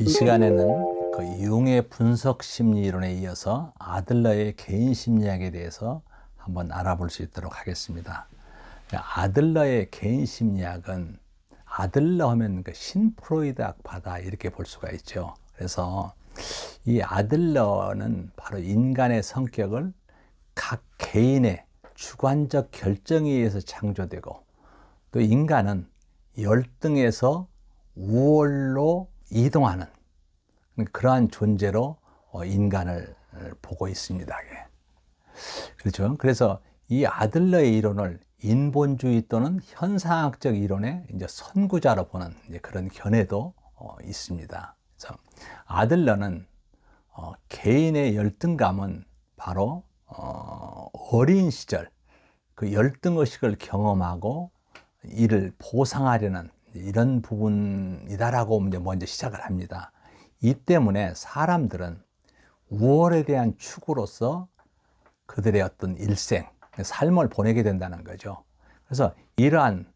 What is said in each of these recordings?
이 시간에는 그 융의 분석 심리 이론에 이어서 아들러의 개인 심리학에 대해서 한번 알아볼 수 있도록 하겠습니다. 아들러의 개인 심리학은 아들러 하면 그 신프로이드 학파다 이렇게 볼 수가 있죠. 그래서 이 아들러는 바로 인간의 성격을 각 개인의 주관적 결정에 의해서 창조되고, 또 인간은 열등에서 우월로 이동하는 그러한 존재로 인간을 보고 있습니다. 그렇죠. 그래서 이 아들러의 이론을 인본주의 또는 현상학적 이론의 이제 선구자로 보는 이제 그런 견해도 있습니다. 그래서 아들러는 개인의 열등감은 바로 어린 시절 그 열등의식을 경험하고 이를 보상하려는 이런 부분이다라고 먼저 시작을 합니다. 이 때문에 사람들은 우월에 대한 추구로서 그들의 어떤 일생, 삶을 보내게 된다는 거죠. 그래서 이러한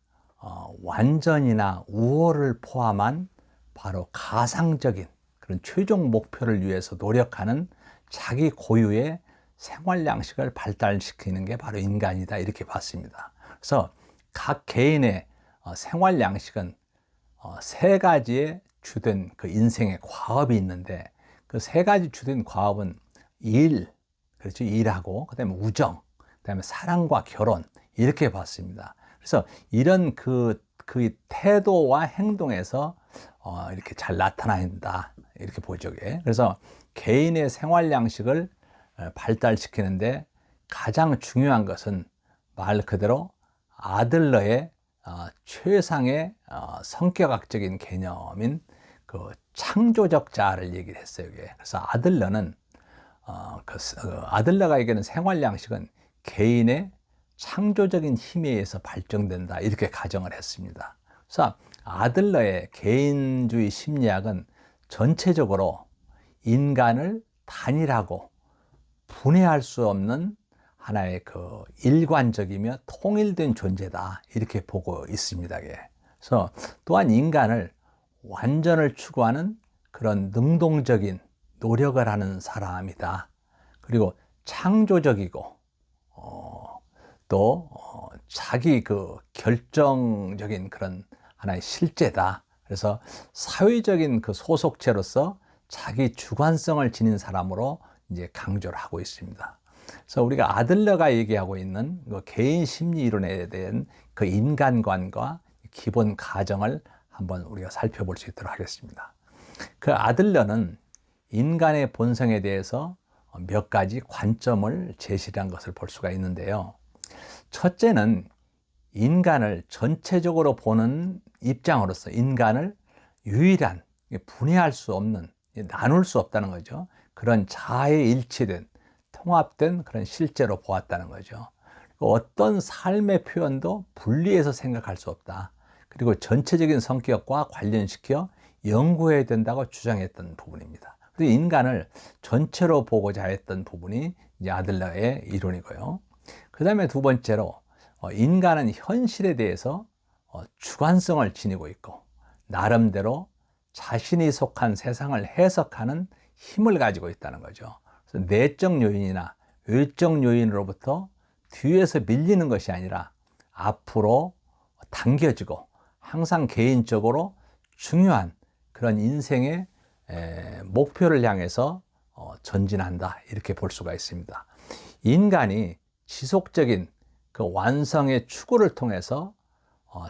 완전이나 우월을 포함한 바로 가상적인 그런 최종 목표를 위해서 노력하는 자기 고유의 생활 양식을 발달시키는 게 바로 인간이다 이렇게 봤습니다. 그래서 각 개인의 생활 양식은 세 가지의 주된 그 인생의 과업이 있는데, 그 세 가지 주된 과업은 일, 그렇죠. 일하고, 그 다음에 우정, 그 다음에 사랑과 결혼, 이렇게 봤습니다. 그래서 이런 그 태도와 행동에서 이렇게 잘 나타난다 이렇게 보죠. 그래서 개인의 생활 양식을 발달시키는데 가장 중요한 것은 말 그대로 아들러의 최상의 성격학적인 개념인 그 창조적 자아를 얘기를 했어요. 그래서 아들러는 아들러가 얘기하는 생활 양식은 개인의 창조적인 힘에 의해서 발전된다 이렇게 가정을 했습니다. 그래서 아들러의 개인주의 심리학은 전체적으로 인간을 단일하고 분해할 수 없는 하나의 그 일관적이며 통일된 존재다 이렇게 보고 있습니다. 그래서 또한 인간을 완전을 추구하는 그런 능동적인 노력을 하는 사람이다. 그리고 창조적이고 또 자기 그 결정적인 그런 하나의 실제다. 그래서 사회적인 그 소속체로서 자기 주관성을 지닌 사람으로 이제 강조를 하고 있습니다. 그래서 우리가 아들러가 얘기하고 있는 그 개인 심리 이론에 대한 그 인간관과 기본 가정을 한번 우리가 살펴볼 수 있도록 하겠습니다. 그 아들러는 인간의 본성에 대해서 몇 가지 관점을 제시한 것을 볼 수가 있는데요. 첫째는 인간을 전체적으로 보는 입장으로서 인간을 유일한 분해할 수 없는, 나눌 수 없다는 거죠. 그런 자아에 일치된 통합된 그런 실제로 보았다는 거죠. 어떤 삶의 표현도 분리해서 생각할 수 없다. 그리고 전체적인 성격과 관련시켜 연구해야 된다고 주장했던 부분입니다. 그래서 인간을 전체로 보고자 했던 부분이 이제 아들러의 이론이고요. 그 다음에 두 번째로 인간은 현실에 대해서 주관성을 지니고 있고 나름대로 자신이 속한 세상을 해석하는 힘을 가지고 있다는 거죠. 그래서 내적 요인이나 외적 요인으로부터 뒤에서 밀리는 것이 아니라 앞으로 당겨지고 항상 개인적으로 중요한 그런 인생의 목표를 향해서 전진한다 이렇게 볼 수가 있습니다. 인간이 지속적인 그 완성의 추구를 통해서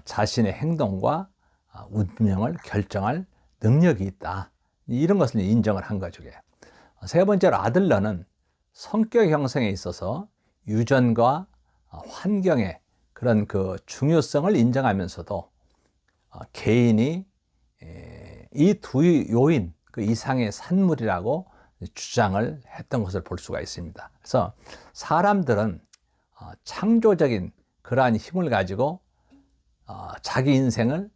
자신의 행동과 운명을 결정할 능력이 있다. 이런 것을 인정을 한 거죠. 세 번째로 아들러는 성격 형성에 있어서 유전과 환경의 그런 그 중요성을 인정하면서도 개인이 이 두 요인 그 이상의 산물이라고 주장을 했던 것을 볼 수가 있습니다. 그래서 사람들은 창조적인 그러한 힘을 가지고 자기 인생을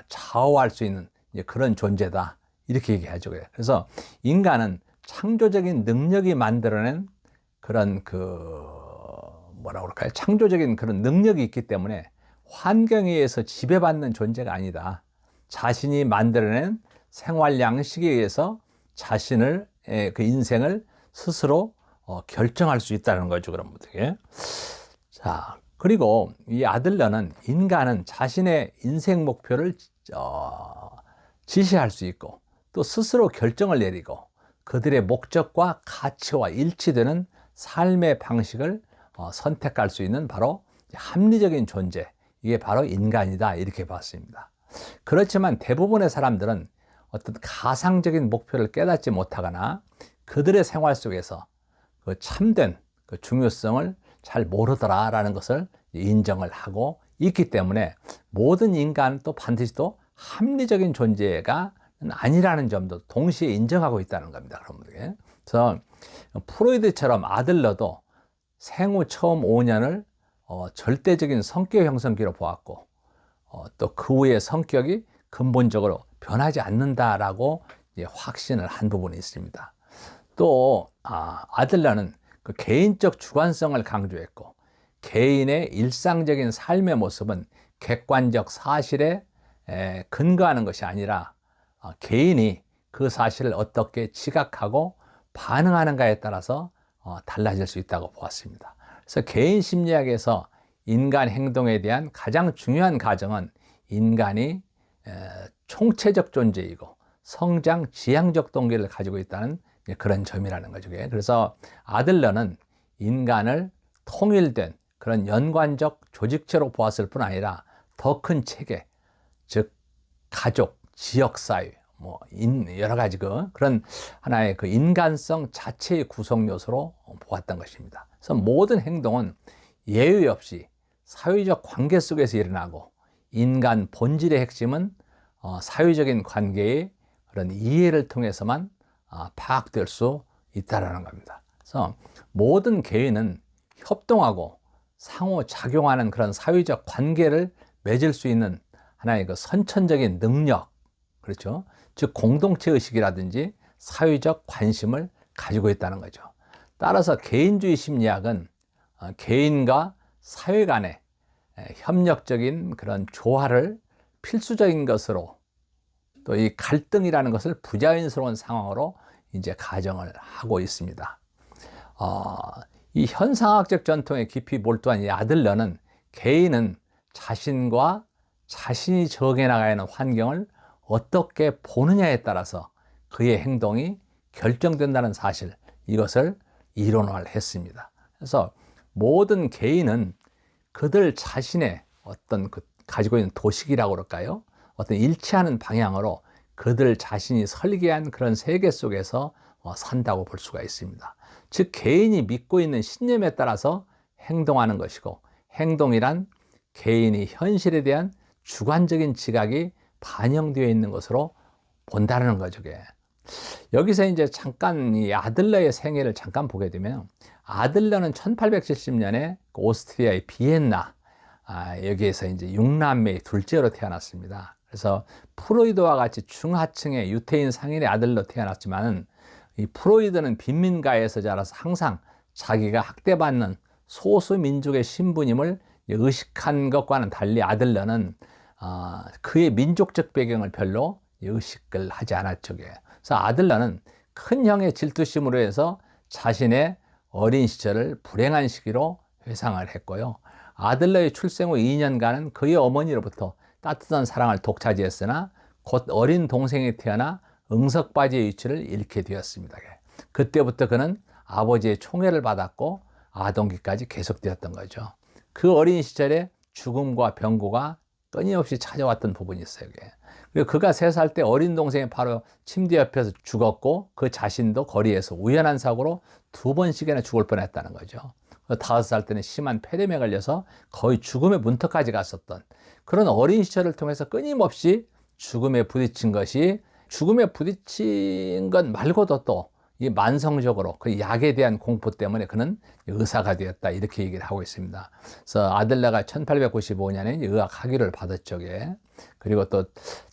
좌우할 수 있는 그런 존재다 이렇게 얘기하죠. 그래서 인간은 창조적인 능력이 만들어낸 그런 뭐라고 그럴까요? 창조적인 그런 능력이 있기 때문에 환경에 의해서 지배받는 존재가 아니다. 자신이 만들어낸 생활 양식에 의해서 자신을 그 인생을 스스로 결정할 수 있다는 거죠. 그런 분들에게. 자, 그리고 이 아들러는 인간은 자신의 인생 목표를 지시할 수 있고 또 스스로 결정을 내리고 그들의 목적과 가치와 일치되는 삶의 방식을 선택할 수 있는 바로 합리적인 존재, 이게 바로 인간이다, 이렇게 봤습니다. 그렇지만 대부분의 사람들은 어떤 가상적인 목표를 깨닫지 못하거나 그들의 생활 속에서 그 참된 그 중요성을 잘 모르더라라는 것을 인정을 하고 있기 때문에 모든 인간은 또 반드시 또 합리적인 존재가 아니라는 점도 동시에 인정하고 있다는 겁니다. 그래서 프로이드처럼 아들러도 생후 처음 5년을 절대적인 성격 형성기로 보았고 또 그 후에 성격이 근본적으로 변하지 않는다라고 확신을 한 부분이 있습니다. 또 아들러는 그 개인적 주관성을 강조했고 개인의 일상적인 삶의 모습은 객관적 사실에 근거하는 것이 아니라 개인이 그 사실을 어떻게 지각하고 반응하는가에 따라서 달라질 수 있다고 보았습니다. 그래서 개인 심리학에서 인간 행동에 대한 가장 중요한 가정은 인간이 총체적 존재이고 성장 지향적 동기를 가지고 있다는 그런 점이라는 거죠. 그래서 아들러는 인간을 통일된 그런 연관적 조직체로 보았을 뿐 아니라 더 큰 체계, 즉 가족, 지역사회, 여러 가지 그런 하나의 그 인간성 자체의 구성 요소로 보았던 것입니다. 그래서 모든 행동은 예외 없이 사회적 관계 속에서 일어나고 인간 본질의 핵심은 사회적인 관계의 그런 이해를 통해서만 파악될 수 있다는 겁니다. 그래서 모든 개인은 협동하고 상호작용하는 그런 사회적 관계를 맺을 수 있는 하나의 그 선천적인 능력, 그렇죠? 즉 공동체 의식이라든지 사회적 관심을 가지고 있다는 거죠. 따라서 개인주의 심리학은 개인과 사회 간의 협력적인 그런 조화를 필수적인 것으로 또 이 갈등이라는 것을 부자연스러운 상황으로 이제 가정을 하고 있습니다. 이 현상학적 전통에 깊이 몰두한 이 아들러는 개인은 자신과 자신이 적응해나가야 하는 환경을 어떻게 보느냐에 따라서 그의 행동이 결정된다는 사실, 이것을 이론화를 했습니다. 그래서 모든 개인은 그들 자신의 어떤 가지고 있는 도식이라고 그럴까요? 어떤 일치하는 방향으로 그들 자신이 설계한 그런 세계 속에서 산다고 볼 수가 있습니다. 즉 개인이 믿고 있는 신념에 따라서 행동하는 것이고 행동이란 개인이 현실에 대한 주관적인 지각이 반영되어 있는 것으로 본다는 거죠. 여기서 이제 잠깐 이 아들러의 생애를 잠깐 보게 되면 아들러는 1870년에 오스트리아의 비엔나 여기에서 이제 6남매의 둘째로 태어났습니다. 그래서 프로이드와 같이 중하층의 유태인 상인의 아들로 태어났지만 이 프로이드는 빈민가에서 자라서 항상 자기가 학대받는 소수 민족의 신분임을 의식한 것과는 달리 아들러는 그의 민족적 배경을 별로 의식을 하지 않았죠. 그래서 아들러는 큰 형의 질투심으로 해서 자신의 어린 시절을 불행한 시기로 회상을 했고요. 아들러의 출생 후 2년간은 그의 어머니로부터 따뜻한 사랑을 독차지했으나 곧 어린 동생이 태어나 응석바지의 위치를 잃게 되었습니다. 그때부터 그는 아버지의 총애를 받았고 아동기까지 계속되었던 거죠. 그 어린 시절에 죽음과 병고가 끊임없이 찾아왔던 부분이 있어요. 그리고 그가 3살 때 어린 동생이 바로 침대 옆에서 죽었고 그 자신도 거리에서 우연한 사고로 2번씩이나 죽을 뻔했다는 거죠. 5살 때는 심한 폐렴에 걸려서 거의 죽음의 문턱까지 갔었던 그런 어린 시절을 통해서 끊임없이 죽음에 부딪힌 것이 죽음에 부딪힌 것 말고도 또 이 만성적으로 그 약에 대한 공포 때문에 그는 의사가 되었다, 이렇게 얘기를 하고 있습니다. 그래서 아들러가 1895년에 의학 학위를 받았죠. 그리고 또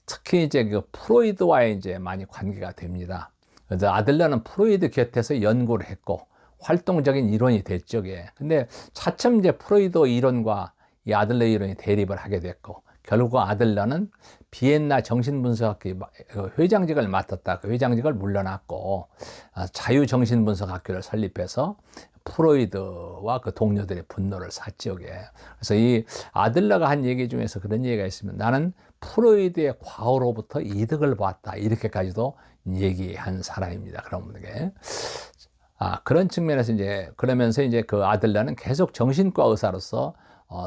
특히 이제 그 프로이드와의 이제 많이 관계가 됩니다. 그래서 아들러는 프로이드 곁에서 연구를 했고 활동적인 이론이 됐죠. 근데 차츰 이제 프로이드 이론과 이 아들러 이론이 대립을 하게 됐고 결국 아들러는 비엔나 정신분석학회 회장직을 맡았다. 그 회장직을 물러났고 자유정신분석학교를 설립해서 프로이드와 그 동료들의 분노를 샀죠. 그래서 이 아들러가 한 얘기 중에서 그런 얘기가 있으면 나는 프로이드의 과오로부터 이득을 보았다. 이렇게까지도 얘기한 사람입니다. 그런 분에게. 그런 측면에서 그러면서 그 아들러는 계속 정신과 의사로서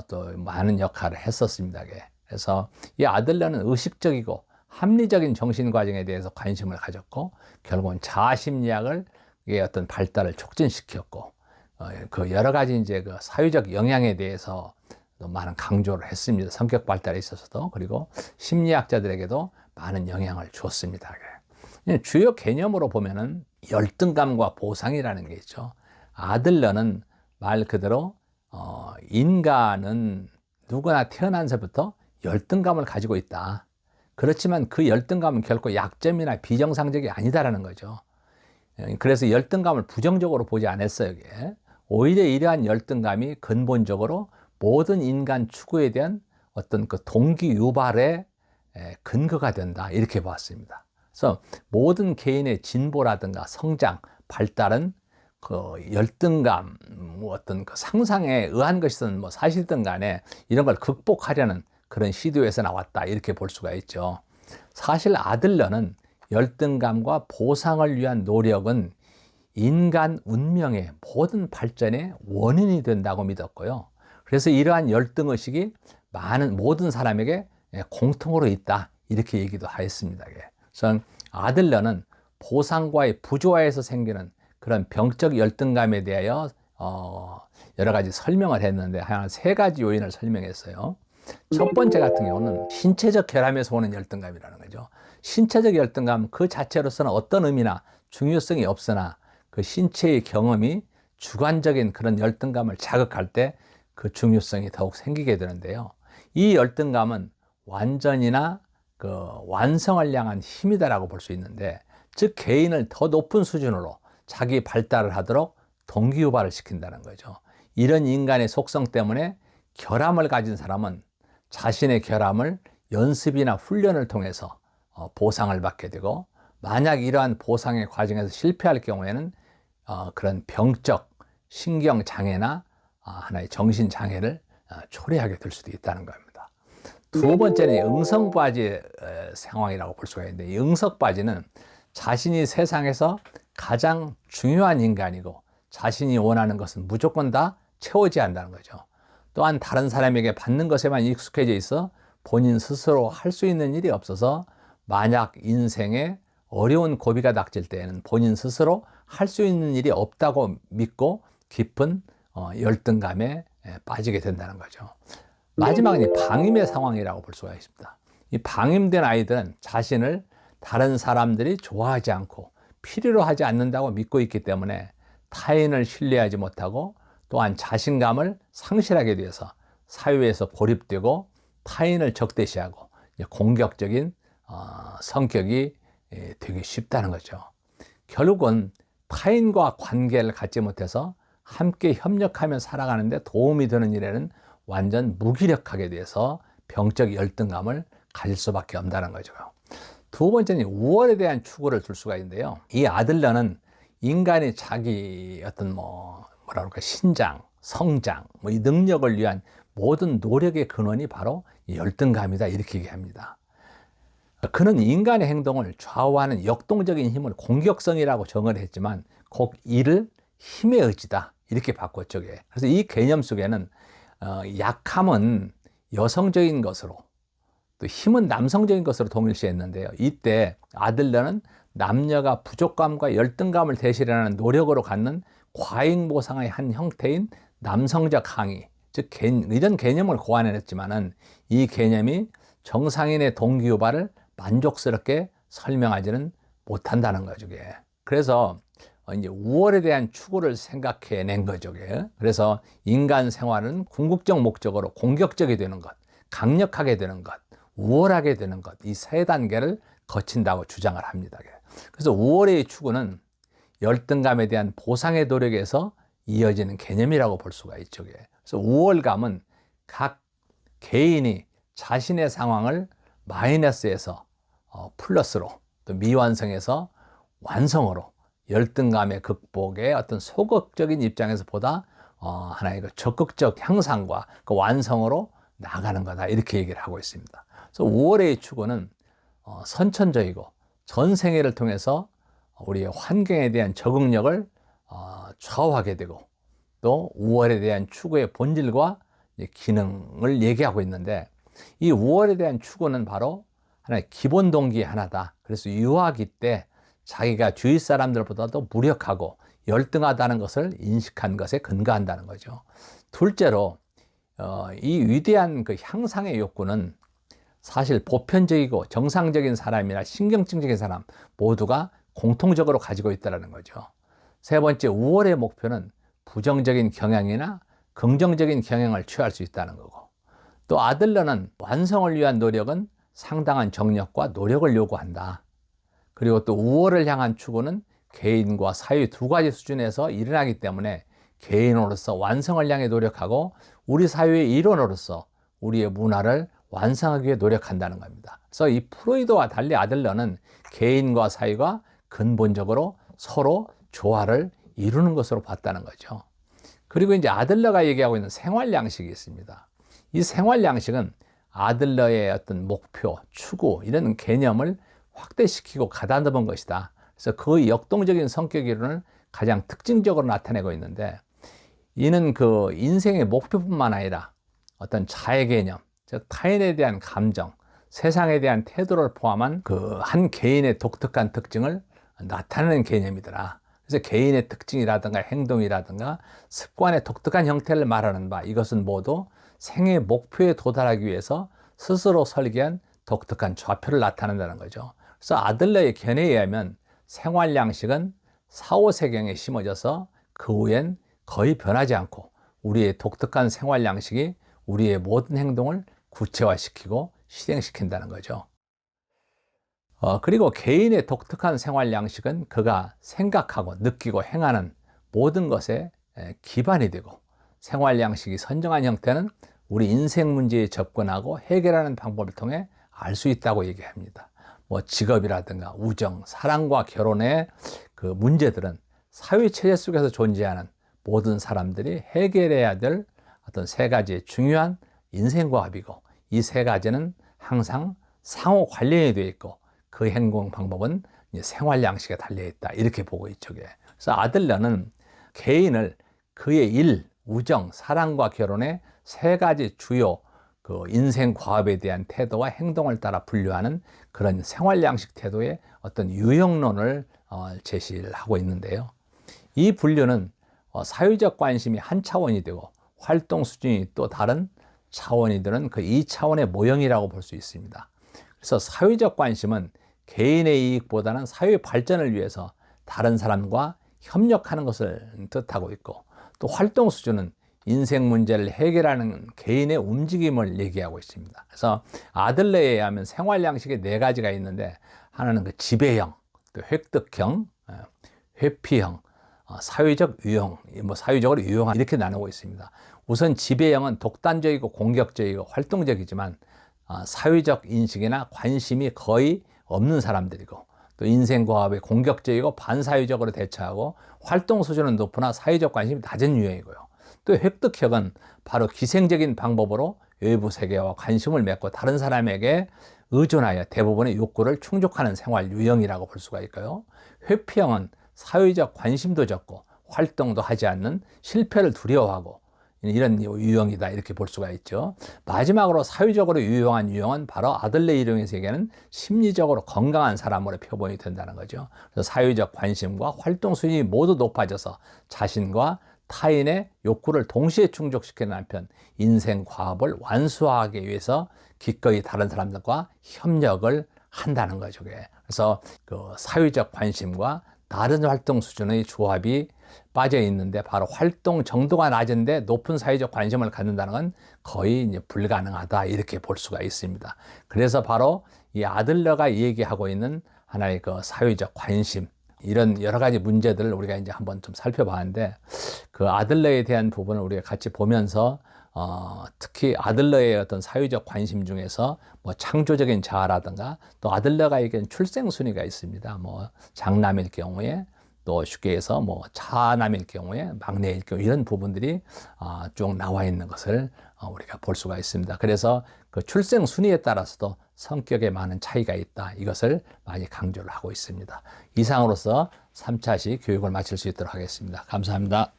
또 많은 역할을 했었습니다. 그래서 이 아들러는 의식적이고 합리적인 정신 과정에 대해서 관심을 가졌고 결국은 자아심리학을 어떤 발달을 촉진시켰고 그 여러 가지 그 사회적 영향에 대해서 많은 강조를 했습니다. 성격 발달에 있어서도 그리고 심리학자들에게도 많은 영향을 줬습니다. 주요 개념으로 보면은 열등감과 보상이라는 게 있죠. 아들러는 말 그대로 인간은 누구나 태어난서부터 열등감을 가지고 있다. 그렇지만 그 열등감은 결코 약점이나 비정상적이 아니다라는 거죠. 그래서 열등감을 부정적으로 보지 않았어요. 이게. 오히려 이러한 열등감이 근본적으로 모든 인간 추구에 대한 어떤 그 동기 유발의 근거가 된다. 이렇게 봤습니다. 그래서 모든 개인의 진보라든가 성장, 발달은 그 열등감, 어떤 그 상상에 의한 것이든 사실이든 간에 이런 걸 극복하려는 그런 시도에서 나왔다. 이렇게 볼 수가 있죠. 사실 아들러는 열등감과 보상을 위한 노력은 인간 운명의 모든 발전의 원인이 된다고 믿었고요. 그래서 이러한 열등의식이 모든 사람에게 공통으로 있다. 이렇게 얘기도 하였습니다. 그래서 아들러는 보상과의 부조화에서 생기는 그런 병적 열등감에 대하여 여러 가지 설명을 했는데 한 3가지 요인을 설명했어요. 첫 번째 같은 경우는 신체적 결함에서 오는 열등감이라는 거죠. 신체적 열등감 그 자체로서는 어떤 의미나 중요성이 없으나 그 신체의 경험이 주관적인 그런 열등감을 자극할 때 그 중요성이 더욱 생기게 되는데요. 이 열등감은 완전이나 그 완성을 향한 힘이다라고 볼 수 있는데, 즉 개인을 더 높은 수준으로 자기 발달을 하도록 동기유발을 시킨다는 거죠. 이런 인간의 속성 때문에 결함을 가진 사람은 자신의 결함을 연습이나 훈련을 통해서 보상을 받게 되고, 만약 이러한 보상의 과정에서 실패할 경우에는 그런 병적 신경장애나 하나의 정신장애를 초래하게 될 수도 있다는 겁니다. 두 번째는 응석바지의 상황이라고 볼 수가 있는데, 이 응석바지는 자신이 세상에서 가장 중요한 인간이고 자신이 원하는 것은 무조건 다 채워져야 한다는 거죠. 또한 다른 사람에게 받는 것에만 익숙해져 있어 본인 스스로 할 수 있는 일이 없어서 만약 인생에 어려운 고비가 닥칠 때에는 본인 스스로 할 수 있는 일이 없다고 믿고 깊은 열등감에 빠지게 된다는 거죠. 마지막은 방임의 상황이라고 볼 수가 있습니다. 이 방임된 아이들은 자신을 다른 사람들이 좋아하지 않고 필요로 하지 않는다고 믿고 있기 때문에 타인을 신뢰하지 못하고 또한 자신감을 상실하게 되어서 사회에서 고립되고 타인을 적대시하고 공격적인 성격이 되기 쉽다는 거죠. 결국은 타인과 관계를 갖지 못해서 함께 협력하며 살아가는데 도움이 되는 일에는 완전 무기력하게 돼서 병적 열등감을 가질 수밖에 없다는 거죠. 두 번째는 우월에 대한 추구를 둘 수가 있는데요. 이 아들러는 인간이 자기 어떤 신장, 성장, 이 능력을 위한 모든 노력의 근원이 바로 열등감이다. 이렇게 얘기합니다. 그는 인간의 행동을 좌우하는 역동적인 힘을 공격성이라고 정의를 했지만 곧 이를 힘의 의지다. 이렇게 바꿨죠. 그래서 이 개념 속에는 약함은 여성적인 것으로 또 힘은 남성적인 것으로 동일시했는데요. 이때 아들러는 남녀가 부족감과 열등감을 대신하는 노력으로 갖는 과잉보상의 한 형태인 남성적 항의, 즉 이런 개념을 고안해냈지만은 이 개념이 정상인의 동기유발을 만족스럽게 설명하지는 못한다는 거죠. 그래서 이제 우월에 대한 추구를 생각해낸 거죠. 그래서 인간 생활은 궁극적 목적으로 공격적이 되는 것, 강력하게 되는 것, 우월하게 되는 것, 이 3단계를 거친다고 주장을 합니다. 그래서 우월의 추구는 열등감에 대한 보상의 노력에서 이어지는 개념이라고 볼 수가 있죠. 그래서 우월감은 각 개인이 자신의 상황을 마이너스에서 플러스로, 또 미완성에서 완성으로, 열등감의 극복의 어떤 소극적인 입장에서 보다 하나의 그 적극적 향상과 그 완성으로 나가는 거다, 이렇게 얘기를 하고 있습니다. 그래서 5월의 추구는 선천적이고 전생애를 통해서 우리의 환경에 대한 적응력을 좌우하게 되고, 또 5월에 대한 추구의 본질과 기능을 얘기하고 있는데, 이 5월에 대한 추구는 바로 하나의 기본 동기의 하나다. 그래서 유아기 때 자기가 주위 사람들보다도 무력하고 열등하다는 것을 인식한 것에 근거한다는 거죠. 둘째로 이 위대한 그 향상의 욕구는 사실 보편적이고 정상적인 사람이나 신경증적인 사람 모두가 공통적으로 가지고 있다는 거죠. 세 번째, 5월의 목표는 부정적인 경향이나 긍정적인 경향을 취할 수 있다는 거고, 또 아들러는 완성을 위한 노력은 상당한 정력과 노력을 요구한다. 그리고 또 5월을 향한 추구는 개인과 사회 두 가지 수준에서 일어나기 때문에 개인으로서 완성을 향해 노력하고, 우리 사회의 일원으로서 우리의 문화를 완성하기 위해 노력한다는 겁니다. 그래서 이 프로이드와 달리 아들러는 개인과 사회가 근본적으로 서로 조화를 이루는 것으로 봤다는 거죠. 그리고 이제 아들러가 얘기하고 있는 생활 양식이 있습니다. 이 생활 양식은 아들러의 어떤 목표, 추구, 이런 개념을 확대시키고 가다듬은 것이다. 그래서 그 역동적인 성격 이론을 가장 특징적으로 나타내고 있는데, 이는 그 인생의 목표뿐만 아니라 어떤 자의 개념, 즉 타인에 대한 감정, 세상에 대한 태도를 포함한 그 한 개인의 독특한 특징을 나타내는 개념이더라. 그래서 개인의 특징이라든가 행동이라든가 습관의 독특한 형태를 말하는 바, 이것은 모두 생애 목표에 도달하기 위해서 스스로 설계한 독특한 좌표를 나타낸다는 거죠. 그래서 아들러의 견해에 의하면 생활 양식은 사후세경에 심어져서 그 후엔 거의 변하지 않고, 우리의 독특한 생활 양식이 우리의 모든 행동을 구체화시키고 실행시킨다는 거죠. 그리고 개인의 독특한 생활 양식은 그가 생각하고 느끼고 행하는 모든 것에 기반이 되고, 생활 양식이 선정한 형태는 우리 인생 문제에 접근하고 해결하는 방법을 통해 알 수 있다고 얘기합니다. 뭐 직업이라든가 우정, 사랑과 결혼의 그 문제들은 사회 체제 속에서 존재하는 모든 사람들이 해결해야 될 어떤 세 가지의 중요한 인생 과업이고, 이 세 가지는 항상 상호 관련이 되어 있고, 그 행동 방법은 생활 양식에 달려 있다, 이렇게 보고 있죠. 그래서 아들러는 개인을 그의 일, 우정, 사랑과 결혼의 세 가지 주요 그 인생 과업에 대한 태도와 행동을 따라 분류하는 그런 생활 양식 태도의 어떤 유형론을 제시를 하고 있는데요. 이 분류는 사회적 관심이 한 차원이 되고 활동 수준이 또 다른 차원이 되는 그 2차원의 모형이라고 볼 수 있습니다. 그래서 사회적 관심은 개인의 이익보다는 사회 발전을 위해서 다른 사람과 협력하는 것을 뜻하고 있고, 또 활동 수준은 인생 문제를 해결하는 개인의 움직임을 얘기하고 있습니다. 그래서 아들러에 의하면 생활 양식에 네 가지가 있는데, 하나는 그 지배형, 또 획득형, 회피형, 사회적 유형, 뭐 사회적으로 유용한, 이렇게 나누고 있습니다. 우선 지배형은 독단적이고 공격적이고 활동적이지만 사회적 인식이나 관심이 거의 없는 사람들이고, 또 인생 과업에 공격적이고 반사회적으로 대처하고 활동 수준은 높으나 사회적 관심이 낮은 유형이고요. 또 획득형은 바로 기생적인 방법으로 외부 세계와 관심을 맺고 다른 사람에게 의존하여 대부분의 욕구를 충족하는 생활 유형이라고 볼 수가 있고요. 회피형은 사회적 관심도 적고 활동도 하지 않는 실패를 두려워하고 이런 유형이다, 이렇게 볼 수가 있죠. 마지막으로 사회적으로 유용한 유형은 바로 아들러 이론에서 얘기하는 심리적으로 건강한 사람으로 표본이 된다는 거죠. 그래서 사회적 관심과 활동 수준이 모두 높아져서 자신과 타인의 욕구를 동시에 충족시키는 한편 인생 과업을 완수하기 위해서 기꺼이 다른 사람들과 협력을 한다는 거죠. 그래서 그 사회적 관심과 다른 활동 수준의 조합이 빠져 있는데, 바로 활동 정도가 낮은데 높은 사회적 관심을 갖는다는 건 거의 이제 불가능하다, 이렇게 볼 수가 있습니다. 그래서 바로 이 아들러가 얘기하고 있는 하나의 그 사회적 관심, 이런 여러 가지 문제들을 우리가 이제 한번 좀 살펴봤는데, 그 아들러에 대한 부분을 우리가 같이 보면서 특히 아들러의 어떤 사회적 관심 중에서 뭐 창조적인 자아라든가 또 아들러가에게는 출생 순위가 있습니다. 뭐 장남일 경우에 또 쉽게 해서 뭐 차남일 경우에 막내일 경우 이런 부분들이 쭉 나와 있는 것을 우리가 볼 수가 있습니다. 그래서 그 출생 순위에 따라서도 성격에 많은 차이가 있다. 이것을 많이 강조를 하고 있습니다. 이상으로서 3차시 교육을 마칠 수 있도록 하겠습니다. 감사합니다.